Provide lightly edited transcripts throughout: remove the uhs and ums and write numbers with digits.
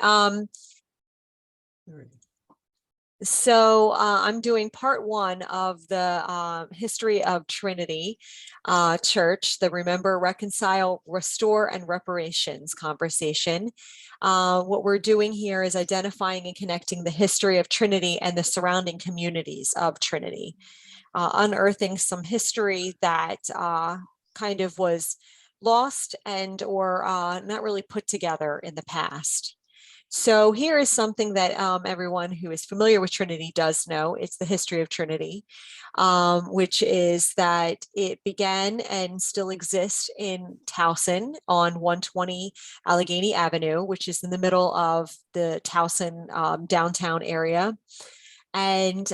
Um, so I'm doing part one of the history of Trinity Church, the Remember, Reconcile, Restore, and Reparations conversation. What we're doing here is identifying and connecting the history of Trinity and the surrounding communities of Trinity, unearthing some history that kind of was lost and or not really put together in the past. So here is something that everyone who is familiar with Trinity does know. It's the history of Trinity, which is that it began and still exists in Towson on 120 Allegheny Avenue, which is in the middle of the Towson downtown area. And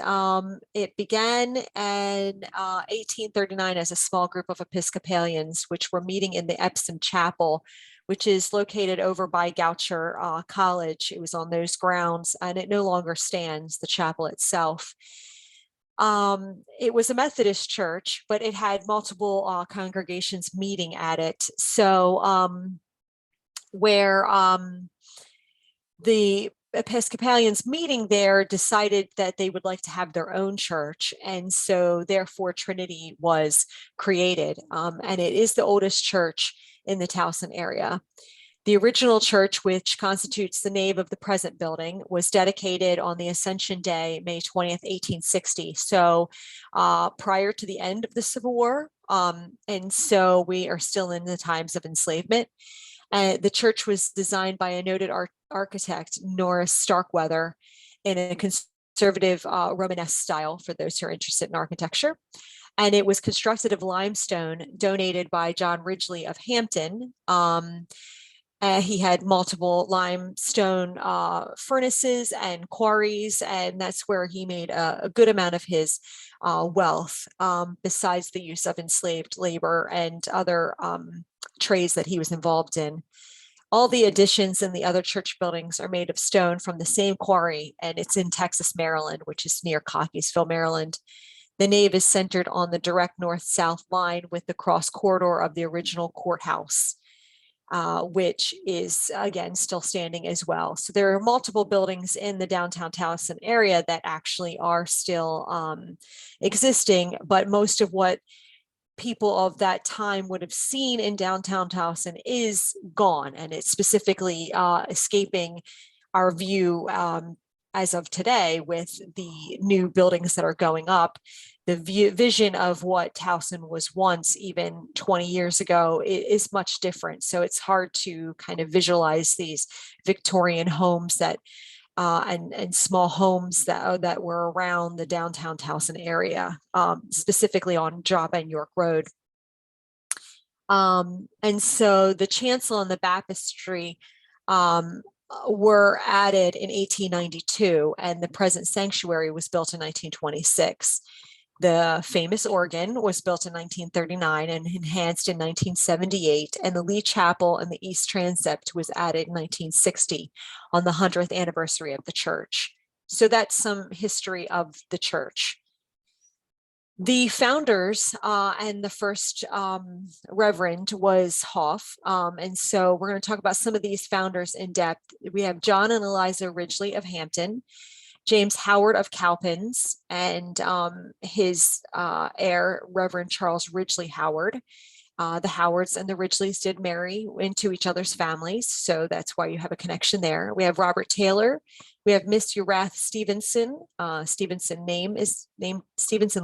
it began in 1839 as a small group of Episcopalians, which were meeting in the Epsom Chapel, which is located over by Goucher College. It was on those grounds, and it no longer stands, the chapel itself. It was a Methodist church, but it had multiple congregations meeting at it. So where the Episcopalians meeting there decided that they would like to have their own church. And so therefore Trinity was created. And it is the oldest church in the Towson area. The original church, which constitutes the nave of the present building, was dedicated on the Ascension Day, May 20th, 1860. So prior to the end of the Civil War. And so we are still in the times of enslavement. The church was designed by a noted architect, Norris Starkweather, in a conservative Romanesque style, for those who are interested in architecture. And it was constructed of limestone donated by John Ridgely of Hampton. He had multiple limestone furnaces and quarries, and that's where he made a good amount of his wealth, besides the use of enslaved labor and other trades that he was involved in. All the additions in the other church buildings are made of stone from the same quarry, and it's in Texas, Maryland, which is near Cockeysville, Maryland. The nave is centered on the direct north-south line with the cross corridor of the original courthouse, which is, again, still standing as well. So there are multiple buildings in the downtown Towson area that actually are still existing, but most of what people of that time would have seen in downtown Towson is gone, and it's specifically escaping our view as of today with the new buildings that are going up. The vision of what Towson was once, even 20 years ago, is much different. So it's hard to kind of visualize these Victorian homes that and small homes that were around the downtown Towson area, specifically on Joppa and York Road. And so the chancel and the baptistry were added in 1892, and the present sanctuary was built in 1926. The famous organ was built in 1939 and enhanced in 1978, and the Lee Chapel and the East Transept was added in 1960 on the 100th anniversary of the church. So that's some history of the church. The founders and the first reverend was Hoff. And so we're going to talk about some of these founders in depth. We have John and Eliza Ridgely of Hampton, James Howard of Cowpens, and his heir, Reverend Charles Ridgely Howard. The Howards and the Ridgeleys did marry into each other's families, so that's why you have a connection there. We have Robert Taylor. We have Miss Urath Stevenson. Stevenson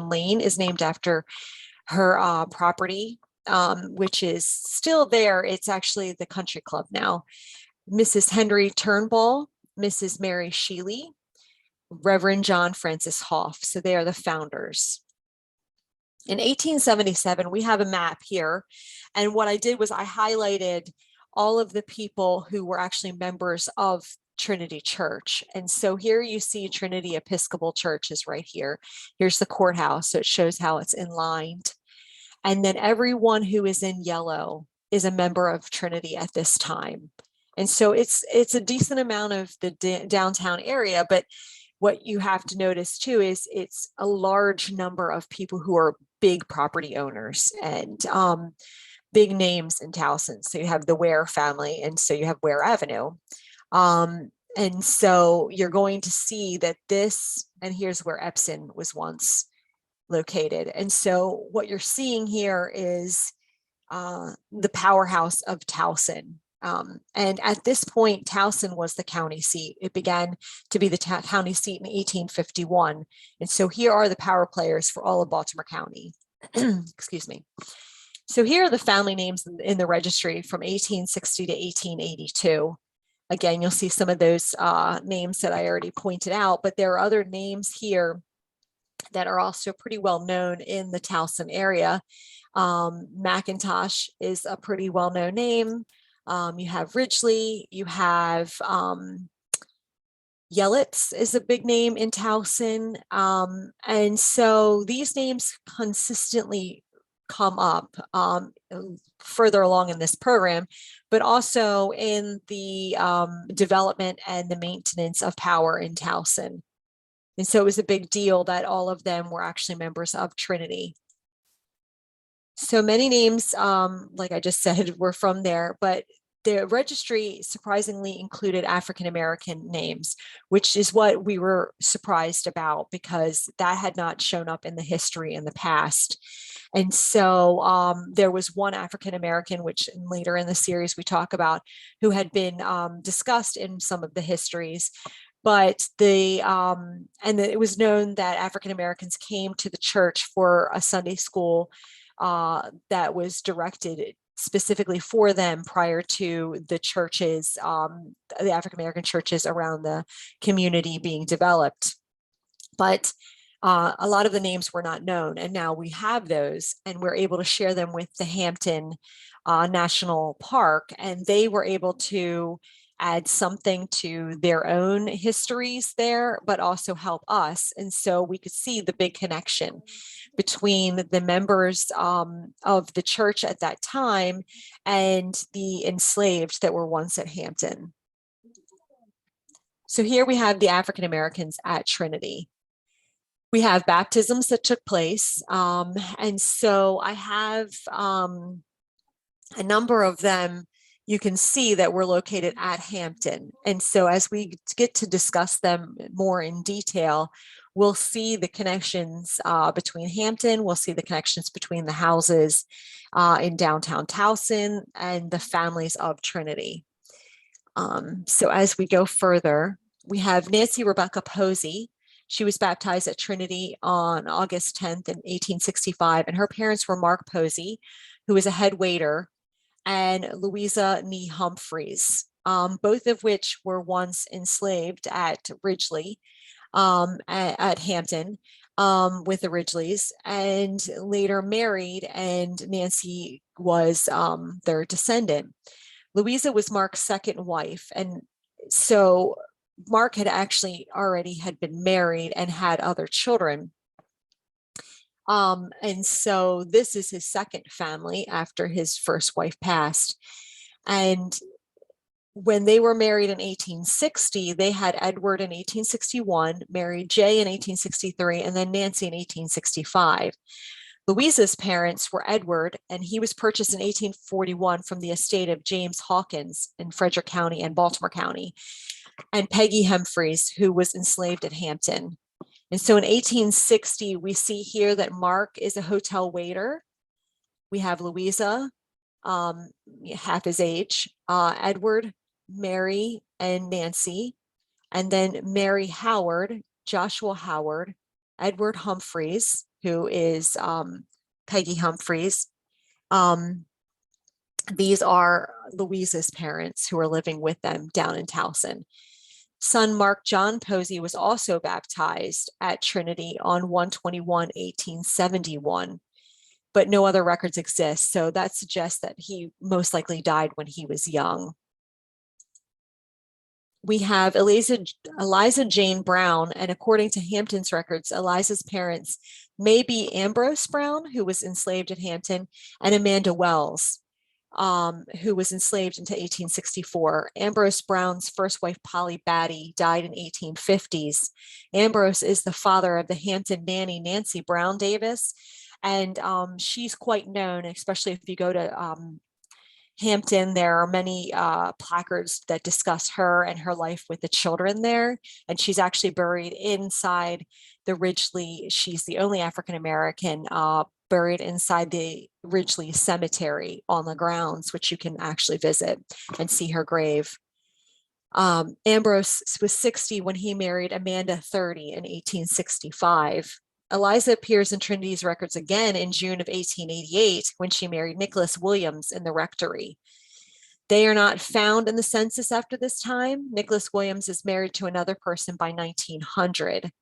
Lane is named after her property, which is still there. It's actually the country club now. Mrs. Henry Turnbull, Mrs. Mary Sheely, Reverend John Francis Hoff. So they are the founders. In 1877, we have a map here. And what I did was I highlighted all of the people who were actually members of Trinity Church. And so here you see Trinity Episcopal Church is right here. Here's the courthouse. So it shows how it's inlined. And then everyone who is in yellow is a member of Trinity at this time. And so it's a decent amount of the downtown area, but what you have to notice too is it's a large number of people who are big property owners and big names in Towson. So you have the Ware family, and so you have Ware Avenue. And so you're going to see that this, and here's where Epsom was once located. And so what you're seeing here is the powerhouse of Towson. And at this point, Towson was the county seat. It began to be the county seat in 1851. And so here are the power players for all of Baltimore County. Excuse me. So here are the family names in the registry from 1860 to 1882. Again, you'll see some of those names that I already pointed out, but there are other names here that are also pretty well known in the Towson area. McIntosh is a pretty well-known name. You have Ridgely, you have Yelitz is a big name in Towson. And so these names consistently come up further along in this program, but also in the development and the maintenance of power in Towson. And so it was a big deal that all of them were actually members of Trinity. So many names, like I just said, were from there, but the registry surprisingly included African-American names, which is what we were surprised about because that had not shown up in the history in the past. And so there was one African-American, which later in the series we talk about, who had been discussed in some of the histories. But it was known that African-Americans came to the church for a Sunday school that was directed specifically for them prior to the churches, the African-American churches around the community being developed. But a lot of the names were not known, and now we have those, and we're able to share them with the Hampton National Park, and they were able to add something to their own histories there, but also help us. And so we could see the big connection between the members of the church at that time and the enslaved that were once at Hampton. So here we have the African Americans at Trinity. We have baptisms that took place. And so I have a number of them you can see that we're located at Hampton. And so as we get to discuss them more in detail, we'll see the connections between Hampton, we'll see the connections between the houses in downtown Towson and the families of Trinity. So as we go further, we have Nancy Rebecca Posey. She was baptized at Trinity on August 10th in 1865, and her parents were Mark Posey, who was a head waiter, and Louisa Nee Humphreys, both of which were once enslaved at Ridgely, at Hampton, with the Ridgeleys, and later married, and Nancy was their descendant. Louisa was Mark's second wife, and so Mark had actually already had been married and had other children. And so this is his second family after his first wife passed. And when they were married in 1860, they had Edward in 1861, married Jay in 1863, and then Nancy in 1865. Louisa's parents were Edward, and he was purchased in 1841 from the estate of James Hawkins in Frederick County and Baltimore County, and Peggy Humphreys, who was enslaved at Hampton. And so in 1860, we see here that Mark is a hotel waiter. We have Louisa, half his age, Edward, Mary, and Nancy, and then Mary Howard, Joshua Howard, Edward Humphreys, who is Peggy Humphreys. These are Louisa's parents who are living with them down in Towson. Son Mark John Posey was also baptized at Trinity on 1/21/1871, but no other records exist. So that suggests that he most likely died when he was young. We have Eliza Jane Brown, and according to Hampton's records, Eliza's parents may be Ambrose Brown, who was enslaved at Hampton, and Amanda Wells, who was enslaved until 1864. Ambrose Brown's first wife, Polly Batty, died in 1850s. Ambrose is the father of the Hampton nanny, Nancy Brown Davis, and she's quite known, especially if you go to Hampton, there are many placards that discuss her and her life with the children there. And she's actually buried inside the Ridgely. She's the only African American buried inside the Ridgely Cemetery on the grounds, which you can actually visit and see her grave. Ambrose was 60 when he married Amanda 30 in 1865. Eliza appears in Trinity's records again in June of 1888 when she married Nicholas Williams in the rectory. They are not found in the census after this time. Nicholas Williams is married to another person by 1900.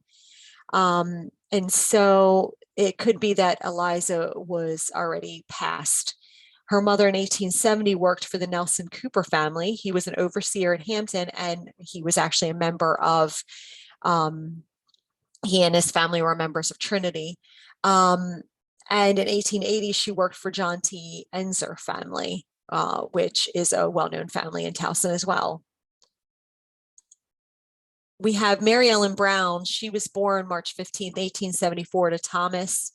And so it could be that Eliza was already passed. Her mother in 1870 worked for the Nelson Cooper family. He was an overseer at Hampton, and he was actually a member of he and his family were members of Trinity. And in 1880, she worked for John T. Enzer family, which is a well-known family in Towson as well. We have Mary Ellen Brown. She was born March 15th, 1874 to Thomas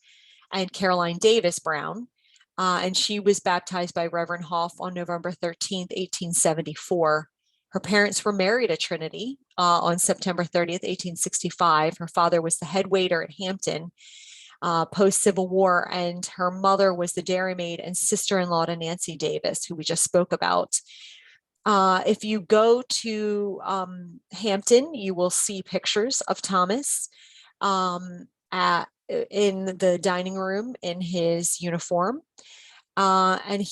and Caroline Davis Brown. And she was baptized by Reverend Hoff on November 13th, 1874. Her parents were married at Trinity on September 30th, 1865. Her father was the head waiter at Hampton post-Civil War, and her mother was the dairymaid and sister-in-law to Nancy Davis, who we just spoke about. If you go to Hampton, you will see pictures of Thomas in the dining room in his uniform. And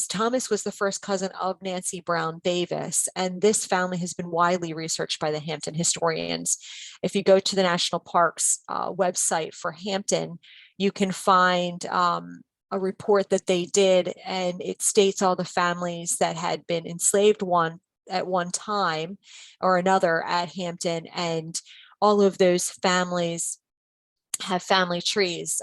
Thomas was the first cousin of Nancy Brown Davis, and this family has been widely researched by the Hampton historians. If you go to the National Parks website for Hampton, you can find a report that they did, and it states all the families that had been enslaved at one time or another at Hampton, and all of those families have family trees.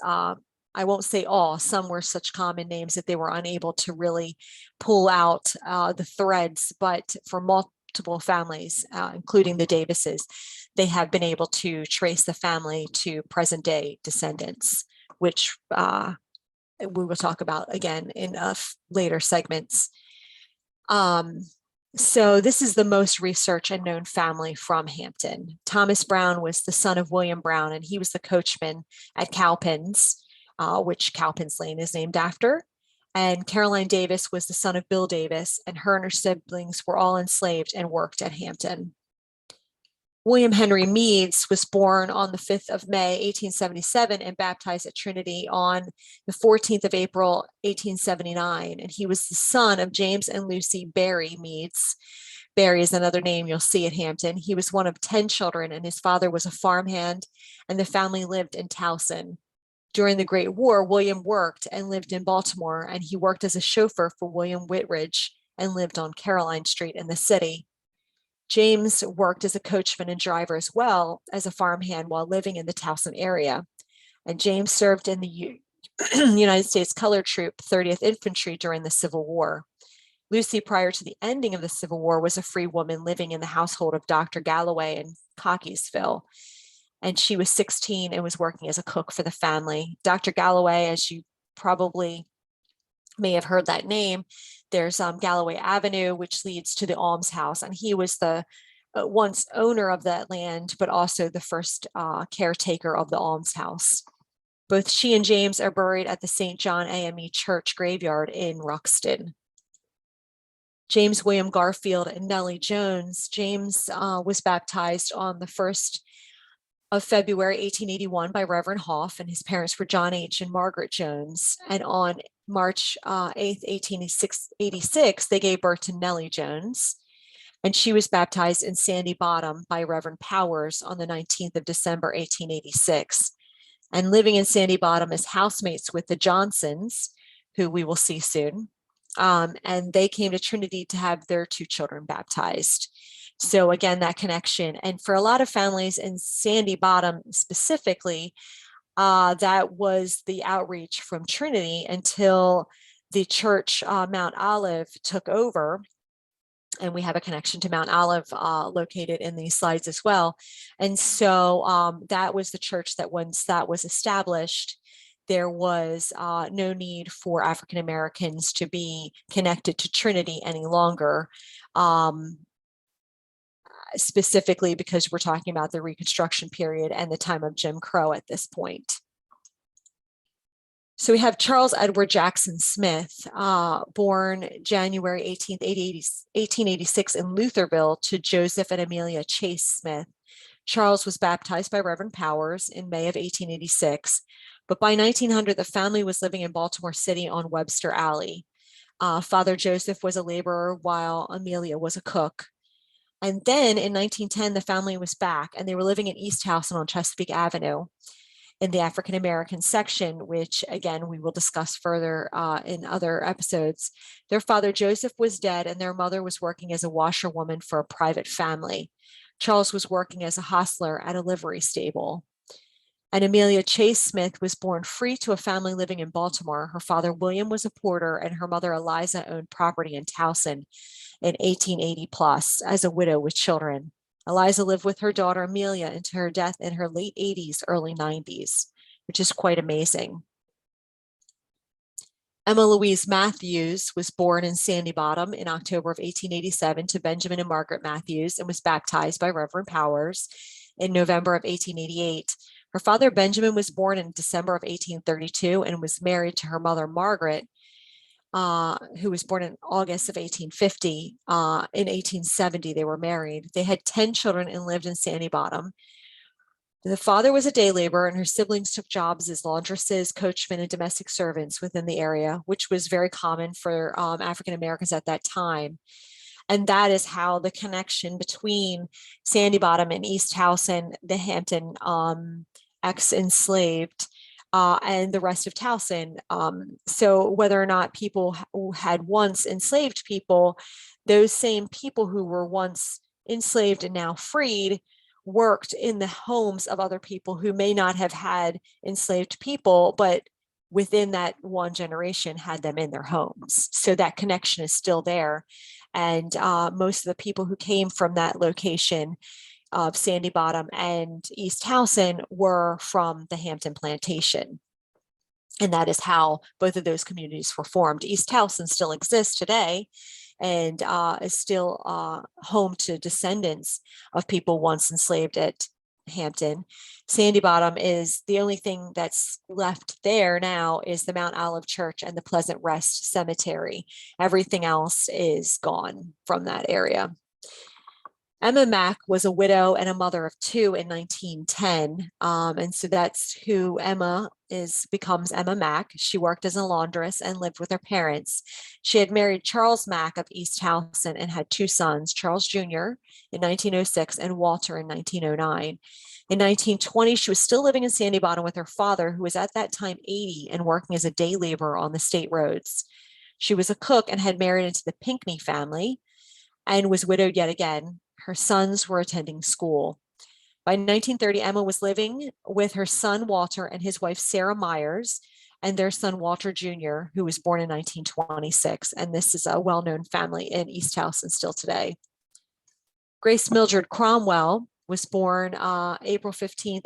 I won't say all, some were such common names that they were unable to really pull out the threads, but for multiple families, including the Davises, they have been able to trace the family to present day descendants, which we will talk about again in later segments. So this is the most researched and known family from Hampton. Thomas Brown was the son of William Brown, and he was the coachman at Cowpens, which Cowpens Lane is named after. And Caroline Davis was the son of Bill Davis, and her and her siblings were all enslaved and worked at Hampton. William Henry Meads was born on the 5th of May, 1877, and baptized at Trinity on the 14th of April, 1879. And he was the son of James and Lucy Berry Meads. Berry is another name you'll see at Hampton. He was one of 10 children, and his father was a farmhand, and the family lived in Towson. During the Great War, William worked and lived in Baltimore, and he worked as a chauffeur for William Whitridge and lived on Caroline Street in the city. James worked as a coachman and driver as well as a farmhand while living in the Towson area. And James served in the United States Colored Troop 30th Infantry during the Civil War. Lucy, prior to the ending of the Civil War, was a free woman living in the household of Dr. Galloway in Cockeysville. And she was 16 and was working as a cook for the family. Dr. Galloway, as you probably may have heard that name, there's Galloway Avenue, which leads to the almshouse. And he was the once owner of that land, but also the first caretaker of the almshouse. Both she and James are buried at the St. John AME Church graveyard in Ruxton. James William Garfield and Nellie Jones. James was baptized on the 1st of February, 1881 by Reverend Hoff, and his parents were John H. and Margaret Jones. And on March 8th, 1886, they gave birth to Nellie Jones, and she was baptized in Sandy Bottom by Reverend Powers on the 19th of December, 1886. And living in Sandy Bottom as housemates with the Johnsons, who we will see soon. And they came to Trinity to have their 2 children baptized. So again, that connection. And for a lot of families in Sandy Bottom specifically, that was the outreach from Trinity until the church, Mount Olive, took over. And we have a connection to Mount Olive located in these slides as well. And so that was the church that once that was established, there was no need for African Americans to be connected to Trinity any longer, specifically because we're talking about the Reconstruction period and the time of Jim Crow at this point. So we have Charles Edward Jackson Smith, born January 18th, 1886 in Lutherville to Joseph and Amelia Chase Smith. Charles was baptized by Reverend Powers in May of 1886, but by 1900, the family was living in Baltimore City on Webster Alley. Father Joseph was a laborer while Amelia was a cook. And then in 1910, the family was back and they were living in East Towson on Chesapeake Avenue in the African American section, which again, we will discuss further in other episodes. Their father Joseph was dead and their mother was working as a washerwoman for a private family. Charles was working as a hostler at a livery stable. And Amelia Chase Smith was born free to a family living in Baltimore. Her father William was a porter and her mother Eliza owned property in Towson in 1880 plus as a widow with children. Eliza lived with her daughter Amelia until her death in her late 80s, early 90s, which is quite amazing. Emma Louise Matthews was born in Sandy Bottom in October of 1887 to Benjamin and Margaret Matthews and was baptized by Reverend Powers in November of 1888. Her father Benjamin was born in December of 1832 and was married to her mother Margaret, who was born in August of 1850. In 1870, they were married. They had 10 children and lived in Sandy Bottom. The father was a day laborer and her siblings took jobs as laundresses, coachmen, and domestic servants within the area, which was very common for African Americans at that time. And that is how the connection between Sandy Bottom and East Towson, the Hampton ex-enslaved, and the rest of Towson. So whether or not people who had once enslaved people, those same people who were once enslaved and now freed worked in the homes of other people who may not have had enslaved people, but within that one generation had them in their homes. So that connection is still there. And most of the people who came from that location of Sandy Bottom and East Towson were from the Hampton Plantation. And that is how both of those communities were formed. East Towson still exists today and is still home to descendants of people once enslaved at Hampton. Sandy Bottom is the only thing that's left there now is the Mount Olive Church and the Pleasant Rest Cemetery. Everything else is gone from that area. Emma Mack was a widow and a mother of two in 1910. And so that's who Emma becomes Emma Mack. She worked as a laundress and lived with her parents. She had married Charles Mack of East Towson and had two sons, Charles Jr. in 1906 and Walter in 1909. In 1920, she was still living in Sandy Bottom with her father, who was at that time 80 and working as a day laborer on the state roads. She was a cook and had married into the Pinckney family and was widowed yet again. Her sons were attending school. By 1930, Emma was living with her son, Walter, and his wife, Sarah Myers, and their son, Walter Jr., who was born in 1926. And this is a well-known family in East Towson still today. Grace Mildred Cromwell was born April 15th,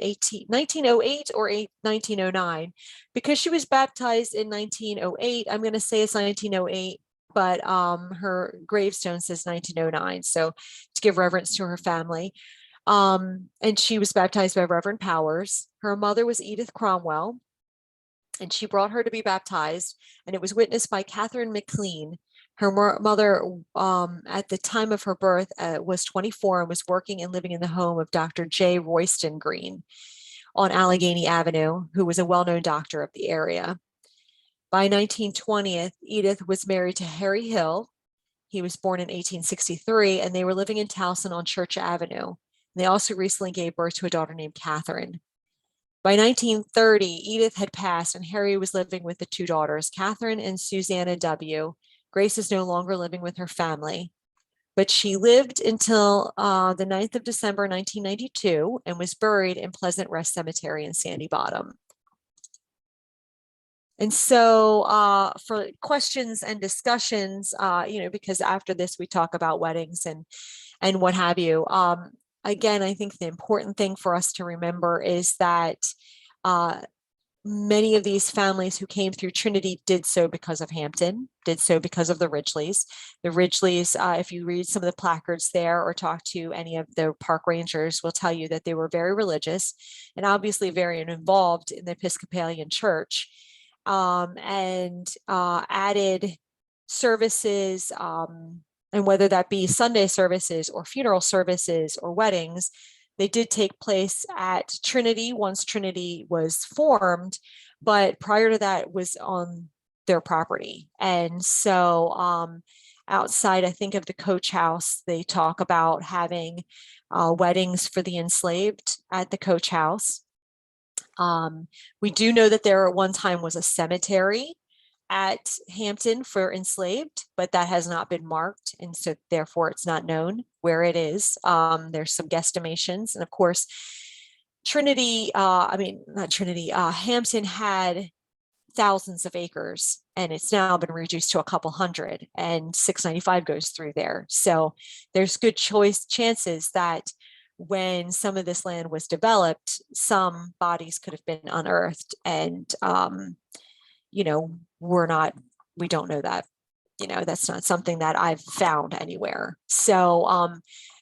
1908 or 1909. Because she was baptized in 1908, I'm going to say it's 1908, but her gravestone says 1909. So to give reverence to her family. And she was baptized by Reverend Powers. Her mother was Edith Cromwell, and she brought her to be baptized, and it was witnessed by Catherine McLean. Her mother, at the time of her birth, was 24 and was working and living in the home of Dr. J. Royston Green on Allegheny Avenue, who was a well-known doctor of the area. By 1920, Edith was married to Harry Hill. He was born in 1863, and they were living in Towson on Church Avenue. They also recently gave birth to a daughter named Catherine. By 1930, Edith had passed, and Harry was living with the two daughters, Catherine and Susanna W. Grace is no longer living with her family, but she lived until the 9th of December, 1992, and was buried in Pleasant Rest Cemetery in Sandy Bottom. And so for questions and discussions, because after this we talk about weddings and what have you. Again, I think the important thing for us to remember is that many of these families who came through Trinity did so because of Hampton, did so because of the Ridgeleys. The Ridgeleys, if you read some of the placards there or talk to any of the park rangers, will tell you that they were very religious and obviously very involved in the Episcopalian Church, and added services, and whether that be Sunday services or funeral services or weddings, they did take place at Trinity once Trinity was formed, but prior to that it was on their property. And so outside, I think, of the coach house, they talk about having weddings for the enslaved at the coach house. We do know that there at one time was a cemetery at Hampton for enslaved, but that has not been marked. And so therefore it's not known where it is. There's some guesstimations. And of course, Trinity, not Trinity, Hampton had thousands of acres and it's now been reduced to a couple hundred, and 695 goes through there. So there's good chances that when some of this land was developed, some bodies could have been unearthed, and we don't know that. That's not something that I've found anywhere. So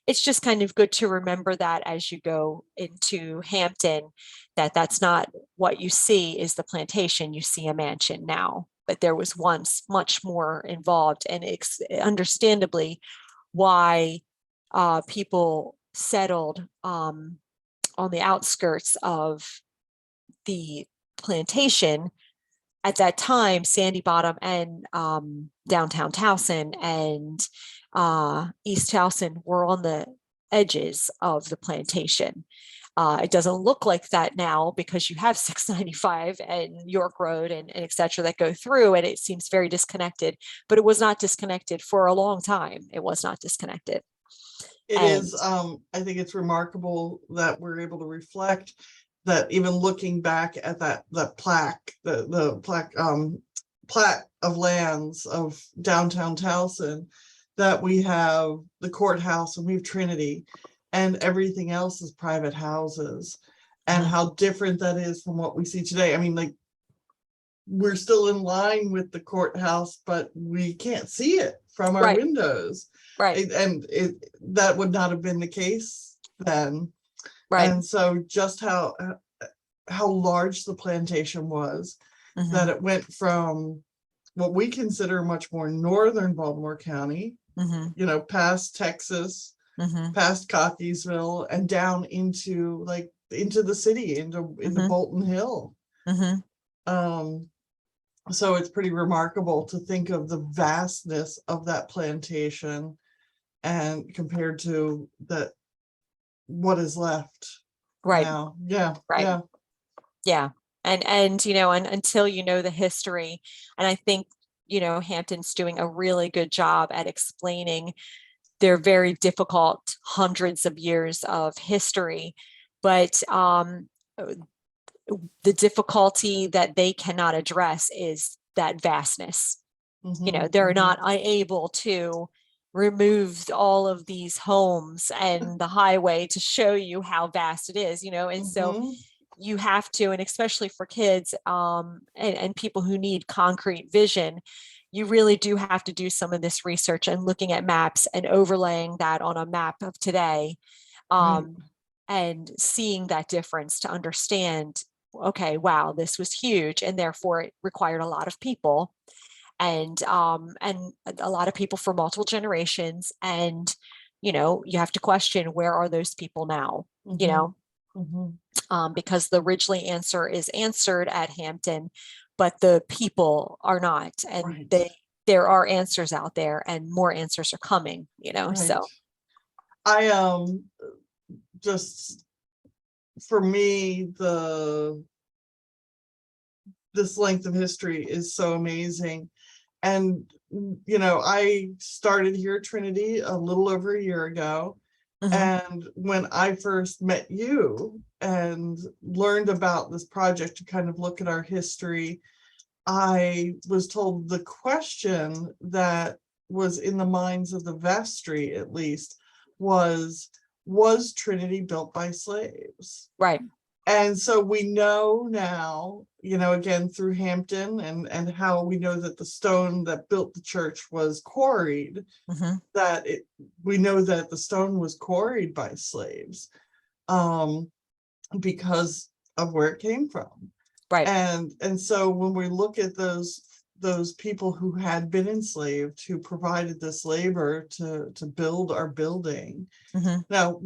it's just kind of good to remember that as you go into Hampton, that's not what you see is the plantation. You see a mansion now, but there was once much more involved, and it's understandably why people settled on the outskirts of the plantation. At that time, Sandy Bottom and downtown Towson and East Towson were on the edges of the plantation. It doesn't look like that now because you have 695 and York Road and et cetera that go through, and it seems very disconnected, but it was not disconnected for a long time. It was not disconnected. It is. I think it's remarkable that we're able to reflect that, even looking back at that plaque, the plaque, plat of lands of downtown Towson, that we have the courthouse and we have Trinity, and everything else is private houses, and how different that is from what we see today. I mean, like, we're still in line with the courthouse, but we can't see it from our windows. Right. And that would not have been the case then. Right. And so just how large the plantation was, that it went from what we consider much more northern Baltimore County, past Texas, past Cockeysville, and down into the city, into Bolton Hill. So it's pretty remarkable to think of the vastness of that plantation and compared to what is left now. And until the history, and I think Hampton's doing a really good job at explaining their very difficult hundreds of years of history, but the difficulty that they cannot address is that vastness. They're not able to remove all of these homes and the highway to show you how vast it is, and so you have to, and especially for kids and people who need concrete vision, you really do have to do some of this research and looking at maps and overlaying that on a map of today, and seeing that difference to understand, okay, wow, this was huge, and therefore it required a lot of people, and a lot of people for multiple generations, and you have to question, where are those people now? Because the Ridgely answer is answered at Hampton, but the people are not, and there are answers out there, and more answers are coming. So I just, for me, this length of history is so amazing. And I started here at Trinity a little over a year ago. And when I first met you and learned about this project to kind of look at our history, I was told the question that was in the minds of the vestry, at least, was Trinity built by slaves? Right. And so we know now, again, through Hampton and how we know that the stone that built the church was quarried, Mhm. that we know that the stone was quarried by slaves, because of where it came from. Right. And so when we look at those people who had been enslaved, who provided this labor to build our building. Mhm. Now,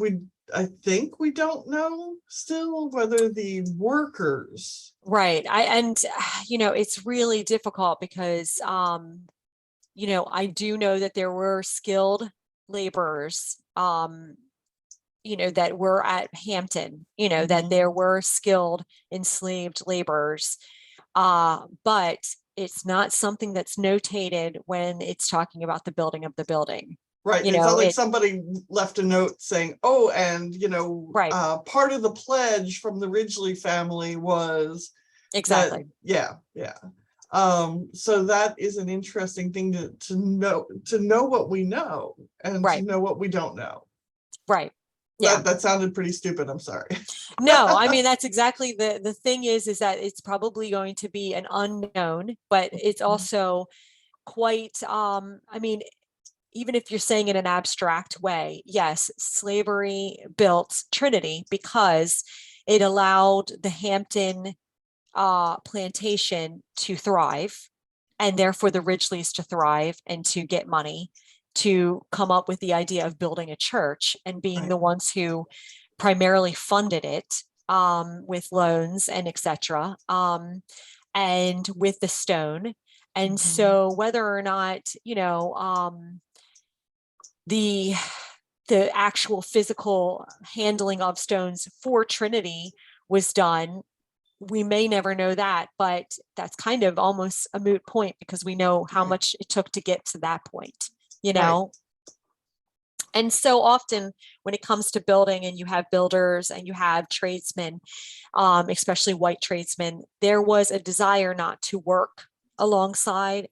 I think we don't know still whether the workers. Right. It's really difficult because, I do know that there were skilled laborers, that were at Hampton, that there were skilled enslaved laborers. But it's not something that's notated when it's talking about the building of the building. Right. You It's not know, like it somebody left a note saying, oh, and right, part of the pledge from the Ridgely family was that, exactly. yeah. So that is an interesting thing to know what we know and to Right, know what we don't know. right. Yeah. That sounded pretty stupid. I'm sorry. No, I mean that's exactly the thing is that it's probably going to be an unknown, but it's also quite I mean, even if you're saying in an abstract way, yes, slavery built Trinity because it allowed the Hampton plantation to thrive, and therefore the Ridgeleys to thrive and to get money to come up with the idea of building a church and being Right. the ones who primarily funded it with loans and etc. And with the stone. And so whether or not, the the actual physical handling of stones for Trinity was done, we may never know that, but that's kind of almost a moot point because we know how Right. much it took to get to that point, you Right. know? And so often when it comes to building and you have builders and you have tradesmen, especially white tradesmen, there was a desire not to work alongside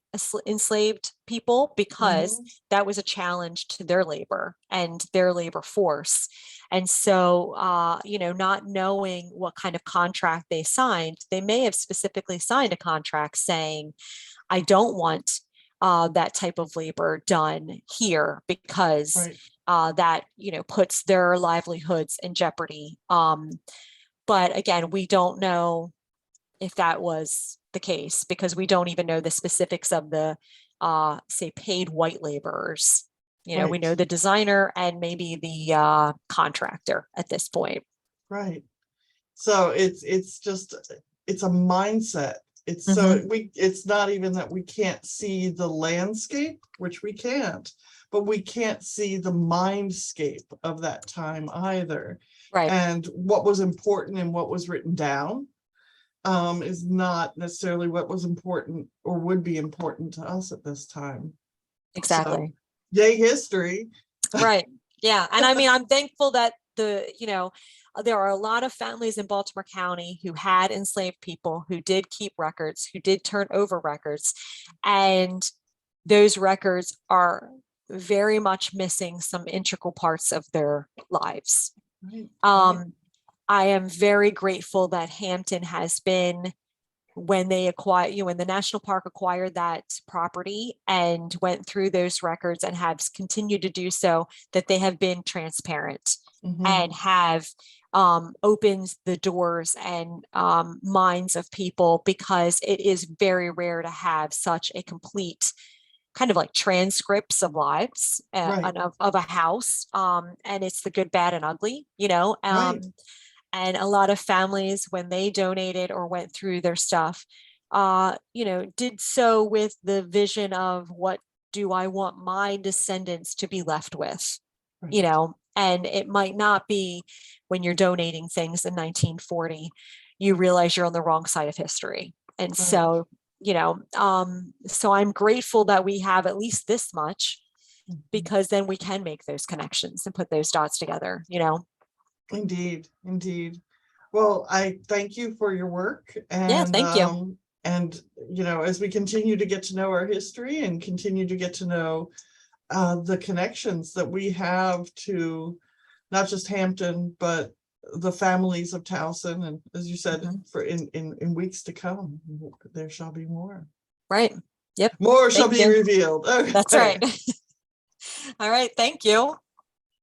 enslaved people because that was a challenge to their labor and their labor force. And so, not knowing what kind of contract they signed, they may have specifically signed a contract saying, I don't want that type of labor done here because Right. that puts their livelihoods in jeopardy. But again, we don't know if that was the case because we don't even know the specifics of the say paid white laborers. We know Right. the designer and maybe the contractor at this point. Right. So it's just it's a mindset. Mhm. It's not even that we can't see the landscape, which we can't, but we can't see the mindscape of that time either. Right. And what was important and what was written down is not necessarily what was important or would be important to us at this time. So Exactly. yay history. Right. Yeah. And I mean, I'm thankful that there are a lot of families in Baltimore County who had enslaved people, who did keep records, who did turn over records. And those records are very much missing some integral parts of their lives. Right. I am very grateful that Hampton has been, when they acquired, when the national park acquired that property and went through those records and have continued to do so, that they have been transparent and have opened the doors and minds of people, because it is very rare to have such a complete kind of like transcripts of lives Right. of a house, and it's the good, bad, and ugly, Right. and a lot of families, when they donated or went through their stuff, did so with the vision of, what do I want my descendants to be left with? Right. And it might not be, when you're donating things in 1940, you realize you're on the wrong side of history. And Right. so, so I'm grateful that we have at least this much, because then we can make those connections and put those dots together. Indeed, indeed. Well, I thank you for your work, Yeah, thank you. and as we continue to get to know our history and continue to get to know the connections that we have to not just Hampton, but the families of Towson. And as you said, Mhm. for in weeks to come, there shall be more. Right. Yep. More shall Thank be you. revealed. That's Okay. right. All right. Thank you.